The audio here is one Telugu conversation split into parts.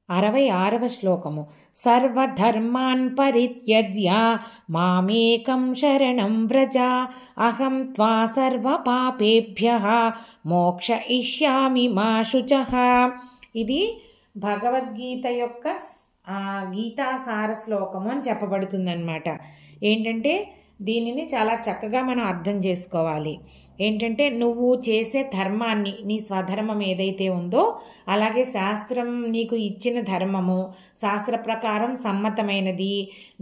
66వ శ్లోకము. సర్వధర్మాన్ పరిత్యజ్య మామేకం శరణం వ్రజ అహం త్వా సర్వపాపేభ్యః మోక్షయిష్యామి మా శుచః. ఇది భగవద్గీత యొక్క గీతాసార శ్లోకము అని చెప్పబడుతుందన్నమాట. ఏంటంటే దీనిని చాలా చక్కగా మనం అర్థం చేసుకోవాలి. ఏంటంటే నువ్వు చేసే ధర్మాన్ని, నీ స్వధర్మం ఏదైతే ఉందో, అలాగే శాస్త్రం నీకు ఇచ్చిన ధర్మము, శాస్త్ర ప్రకారం సమ్మతమైనది,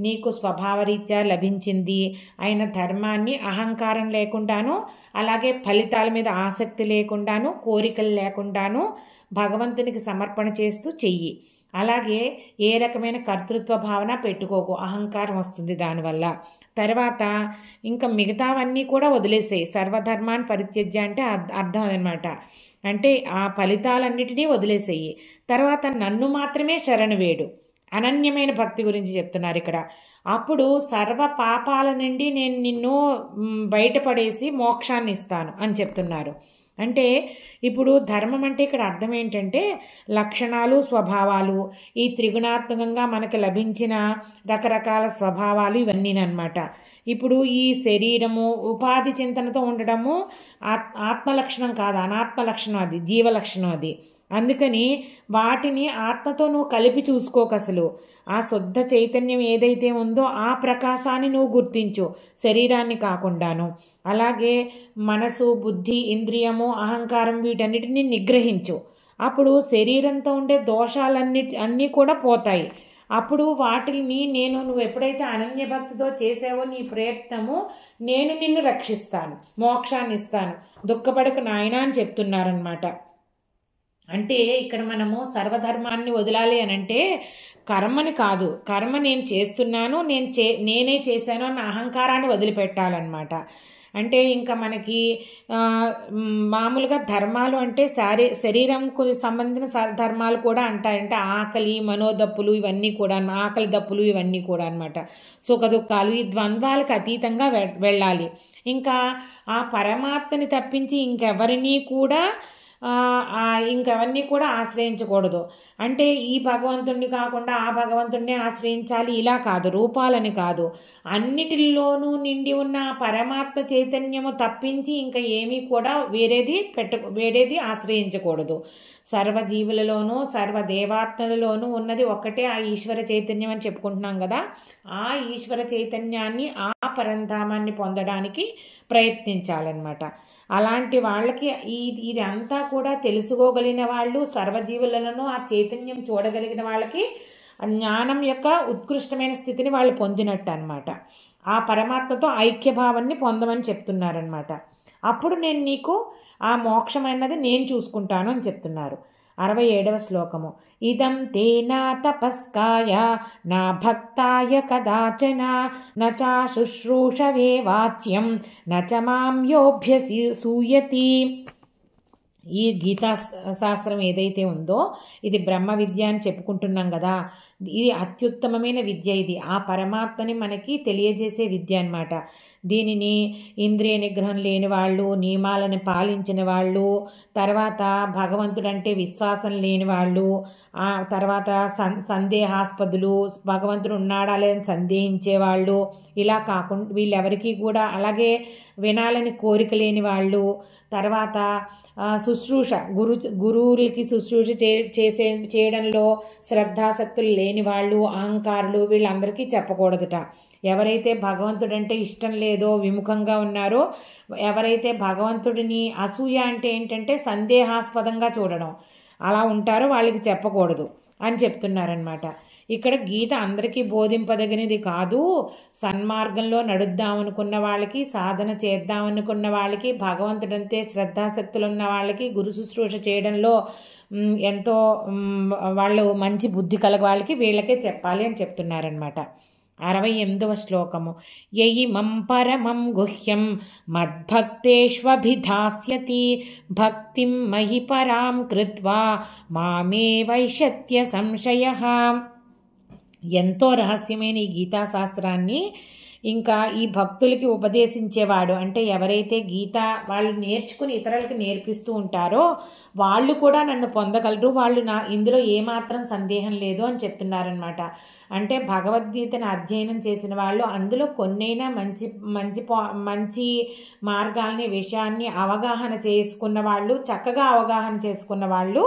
నీకు స్వభావరీత్యా లభించింది అయిన ధర్మాన్ని అహంకారం లేకుండాను, అలాగే ఫలితాల మీద ఆసక్తి లేకుండాను, కోరికలు లేకుండాను భగవంతునికి సమర్పణ చేస్తూ చెయ్యి. అలాగే ఏ రకమైన కర్తృత్వ భావన పెట్టుకోకు, అహంకారం వస్తుంది దానివల్ల. తర్వాత ఇంకా మిగతావన్నీ కూడా వదిలేసేయి. సర్వధర్మాన్ని పరిత్యజ్య అంటే అర్థం అదనమాట. అంటే ఆ ఫలితాలన్నిటినీ వదిలేసేయి. తర్వాత నన్ను మాత్రమే శరణు వేడు. అనన్యమైన భక్తి గురించి చెప్తున్నారు ఇక్కడ. అప్పుడు సర్వ పాపాల నుండి నేను నిన్ను బయటపడేసి మోక్షాన్ని ఇస్తాను అని చెప్తున్నారు. అంటే ఇప్పుడు ధర్మం అంటే ఇక్కడ అర్థం ఏంటంటే లక్షణాలు, స్వభావాలు, ఈ త్రిగుణాత్మకంగా మనకి లభించిన రకరకాల స్వభావాలు ఇవన్నీనమాట. ఇప్పుడు ఈ శరీరము ఉపాధి చింతనతో ఉండడము ఆత్మలక్షణం కాదు, అనాత్మలక్షణం, అది జీవలక్షణం. అది అందుకని వాటిని ఆత్మతో నువ్వు కలిపి చూసుకోకు. అసలు ఆ శుద్ధ చైతన్యం ఏదైతే ఉందో ఆ ప్రకాశాన్ని నువ్వు గుర్తించు, శరీరాన్ని కాకుండాను. అలాగే మనసు, బుద్ధి, ఇంద్రియము, అహంకారం వీటన్నిటిని నిగ్రహించు. అప్పుడు శరీరంతో ఉండే అన్నీ కూడా పోతాయి. అప్పుడు వాటిని నువ్వు ఎప్పుడైతే అనన్య భక్తితో చేసావో నీ ప్రయత్నము, నేను నిన్ను రక్షిస్తాను, మోక్షాన్ని ఇస్తాను, దుఃఖపడకు నాయనా అని చెప్తున్నారనమాట. అంటే ఇక్కడ మనము సర్వధర్మాన్ని వదలాలి అని అంటే కర్మని కాదు, కర్మ నేను చేస్తున్నాను, నేనే చేశాను అన్న అహంకారాన్ని వదిలిపెట్టాలన్నమాట. అంటే ఇంకా మనకి మామూలుగా ధర్మాలు అంటే శరీరంకు సంబంధించిన ధర్మాలు కూడా అంటాయంటే ఆకలి, మనోదప్పులు ఇవన్నీ కూడా, ఆకలి దప్పులు ఇవన్నీ కూడా అనమాట. సుఖ దుఃఖాలు, ఈ ద్వంద్వాలకు అతీతంగా వెళ్ళాలి. ఇంకా ఆ పరమాత్మని తప్పించి ఇంకెవరినీ కూడా ఆశ్రయించకూడదు. అంటే ఈ భగవంతుణ్ణి కాకుండా ఆ భగవంతుణ్ణి ఆశ్రయించాలి ఇలా కాదు, రూపాలని కాదు, అన్నిటిల్లోనూ నిండి ఉన్న పరమాత్మ చైతన్యము తప్పించి ఇంకా ఏమీ కూడా వేరేది ఆశ్రయించకూడదు. సర్వజీవులలోనూ సర్వదేవాత్మలలోనూ ఉన్నది ఒక్కటే ఆ ఈశ్వర చైతన్యం అని చెప్పుకుంటున్నాం కదా. ఆ ఈశ్వర చైతన్యాన్ని, ఆ పరంధామాన్ని పొందడానికి ప్రయత్నించాలన్నమాట. అలాంటి వాళ్ళకి ఇది అంతా కూడా తెలుసుకోగలిగిన వాళ్ళు, సర్వజీవులను ఆ చైతన్యం చూడగలిగిన వాళ్ళకి జ్ఞానం యొక్క ఉత్కృష్టమైన స్థితిని వాళ్ళు పొందినట్టు అనమాట. ఆ పరమాత్మతో ఐక్యభావాన్ని పొందమని చెప్తున్నారనమాట. అప్పుడు నేను నీకు ఆ మోక్షమైనది నేను చూసుకుంటాను అని చెప్తున్నారు. 67వ శ్లోకము. ఇదం తే నా తపస్కాయ నా భక్తాయ కదాచన నచా శుశ్రూషవే వాచ్యం నచ మాం యోభ్యసూయతి. ఈ గీతా శాస్త్రం ఏదైతే ఉందో ఇది బ్రహ్మ విద్య అని చెప్పుకుంటున్నాం కదా. ఇది అత్యుత్తమమైన విద్య. ఇది ఆ పరమాత్మని మనకి తెలియజేసే విద్య అన్నమాట. దీనిని ఇంద్రియ నిగ్రహం లేని వాళ్ళు, నియమాలను పాలించిన వాళ్ళు, తర్వాత భగవంతుడంటే విశ్వాసం లేని వాళ్ళు, ఆ తర్వాత సందేహాస్పదులు, భగవంతుడు ఉన్నాడా లేదని సందేహించేవాళ్ళు, ఇలా కాకుండా వీళ్ళెవరికి కూడా, అలాగే వినాలని కోరిక లేని వాళ్ళు, తర్వాత శుశ్రూష గురువులకి శుశ్రూష చేయడంలో శ్రద్ధాసక్తులు లేని వాళ్ళు, అహంకారులు, వీళ్ళందరికీ చెప్పకూడదుట. ఎవరైతే భగవంతుడంటే ఇష్టం లేదో, విముఖంగా ఉన్నారో, ఎవరైతే భగవంతుడిని అసూయ అంటే ఏంటంటే సందేహాస్పదంగా చూడడం, అలా ఉంటారో వాళ్ళకి చెప్పకూడదు అని చెప్తున్నారనమాట. ఇక్కడ గీత అందరికీ బోధింపదగినది కాదు. సన్మార్గంలో నడుద్దామనుకున్న వాళ్ళకి, సాధన చేద్దామనుకున్న వాళ్ళకి, భగవంతుడంతే శ్రద్ధాశక్తులు ఉన్న వాళ్ళకి, గురు శుశ్రూష చేయడంలో ఎంతో వాళ్ళు మంచి బుద్ధి కలగ వాళ్ళకి, వీళ్ళకే చెప్పాలి అని చెప్తున్నారనమాట. 68వ శ్లోకము. యయిమం పరమం గుహ్యం మద్భక్తేష్వభిధాస్యతి భక్తిం మయి పరాం కృత్వా మామే వైషత్య సంశయః. ఎంతో రహస్యమైన ఈ గీతాశాస్త్రాన్ని ఇంకా ఈ భక్తులకి ఉపదేశించేవాడు, అంటే ఎవరైతే గీత వాళ్ళు నేర్చుకుని ఇతరులకు నేర్పిస్తూ ఉంటారో వాళ్ళు కూడా నన్ను పొందగలరు, వాళ్ళు ఇందులో ఏమాత్రం సందేహం లేదు అని చెప్తున్నారనమాట. అంటే భగవద్గీతను అధ్యయనం చేసిన వాళ్ళు అందులో కొన్నైనా మంచి మంచి మంచి మార్గాల్ని విషయాన్ని అవగాహన చేసుకున్న వాళ్ళు, చక్కగా అవగాహన చేసుకున్న వాళ్ళు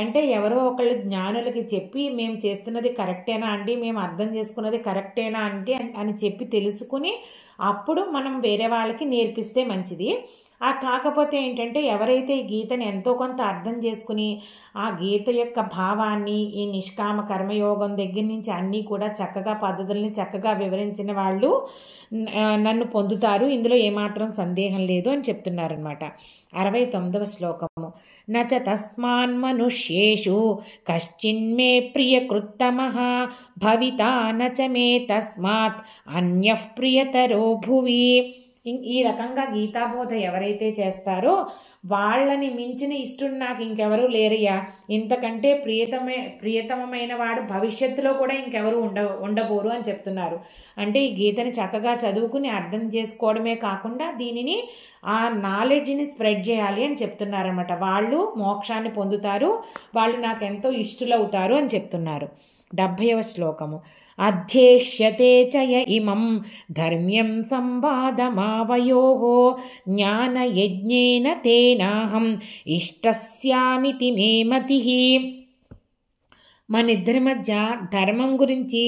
అంటే ఎవరో ఒకళ్ళు జ్ఞానులకి చెప్పి మేము చేస్తున్నది కరెక్టేనా అండి, మేము అర్థం చేసుకున్నది కరెక్టేనా అంటే అని చెప్పి తెలుసుకుని అప్పుడు మనం వేరే వాళ్ళకి నేర్పిస్తే మంచిది. కాకపోతే ఏంటంటే ఎవరైతే ఈ గీతని ఎంతో కొంత అర్థం చేసుకుని ఆ గీత యొక్క భావాన్ని, ఈ నిష్కామ కర్మయోగం దగ్గర నుంచి అన్నీ కూడా చక్కగా పద్ధతుల్ని చక్కగా వివరించిన వాళ్ళు నన్ను పొందుతారు, ఇందులో ఏమాత్రం సందేహం లేదు అని చెప్తున్నారనమాట. 69వ శ్లోకము. నచ తస్మాన్ మనుష్యేషు కశ్చిన్మే ప్రియకృత్తమః భవితా నచ మే తస్మాత్ అన్యః ప్రియతరో భువి. ఈ రకంగా గీతాబోధ ఎవరైతే చేస్తారో వాళ్ళని మించిన ఇష్టడు నాకు ఇంకెవరూ లేరయ్యా, ఇంతకంటే ప్రియతమమైన వాడు భవిష్యత్తులో కూడా ఇంకెవరు ఉండబోరు అని చెప్తున్నారు. అంటే ఈ గీతని చక్కగా చదువుకుని అర్థం చేసుకోవడమే కాకుండా దీనిని ఆ నాలెడ్జ్ని స్ప్రెడ్ చేయాలి అని చెప్తున్నారన్నమాట. వాళ్ళు మోక్షాన్ని పొందుతారు, వాళ్ళు నాకెంతో ఇష్టలవుతారు అని చెప్తున్నారు. 70వ శ్లోకము. అధ్యేష్యతే చయ ఇమం ధర్మ్యం సంవాదమావయోః జ్ఞానయజ్ఞేన తేనాహం ఇష్టస్యామితి మే మతిః. మన ఇద్దరి మధ్య ధర్మం గురించి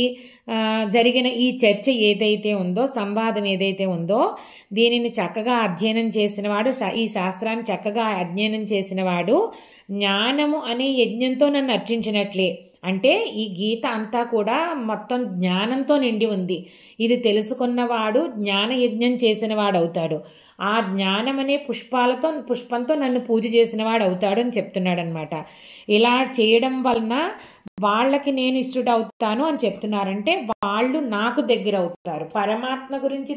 జరిగిన ఈ చర్చ ఏదైతే ఉందో, సంవాదం ఏదైతే ఉందో, దీనిని చక్కగా అధ్యయనం చేసినవాడు, ఈ శాస్త్రాన్ని చక్కగా అధ్యయనం చేసినవాడు జ్ఞానము అనే యజ్ఞంతో నన్ను అర్చించినట్లే. అంటే ఈ గీత అంతా కూడా మొత్తం జ్ఞానంతో నిండి ఉంది. ఇది తెలుసుకున్నవాడు జ్ఞాన యజ్ఞం చేసినవాడు అవుతాడు. ఆ జ్ఞానం అనే పుష్పంతో నన్ను పూజ చేసినవాడు అవుతాడు అని చెప్తున్నాడు అనమాట. ఇలా చేయడం వలన వాళ్ళకి నేను ఇష్టడు అవుతాను అని చెప్తున్నారంటే వాళ్ళు నాకు దగ్గర అవుతారు. పరమాత్మ గురించి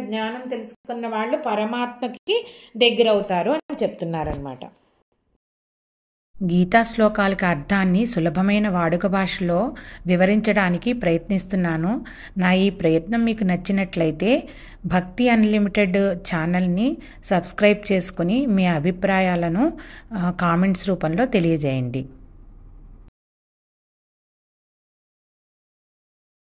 జ్ఞానం తెలుసుకున్న వాళ్ళు పరమాత్మకి దగ్గర అవుతారు అని చెప్తున్నారనమాట. గీతా శ్లోకాలకు అర్థాన్ని సులభమైన వాడుక భాషలో వివరించడానికి ప్రయత్నిస్తున్నాను. నా ఈ ప్రయత్నం మీకు నచ్చినట్లయితే భక్తి అన్లిమిటెడ్ ఛానల్ని సబ్స్క్రైబ్ చేసుకుని మీ అభిప్రాయాలను కామెంట్స్ రూపంలో తెలియజేయండి.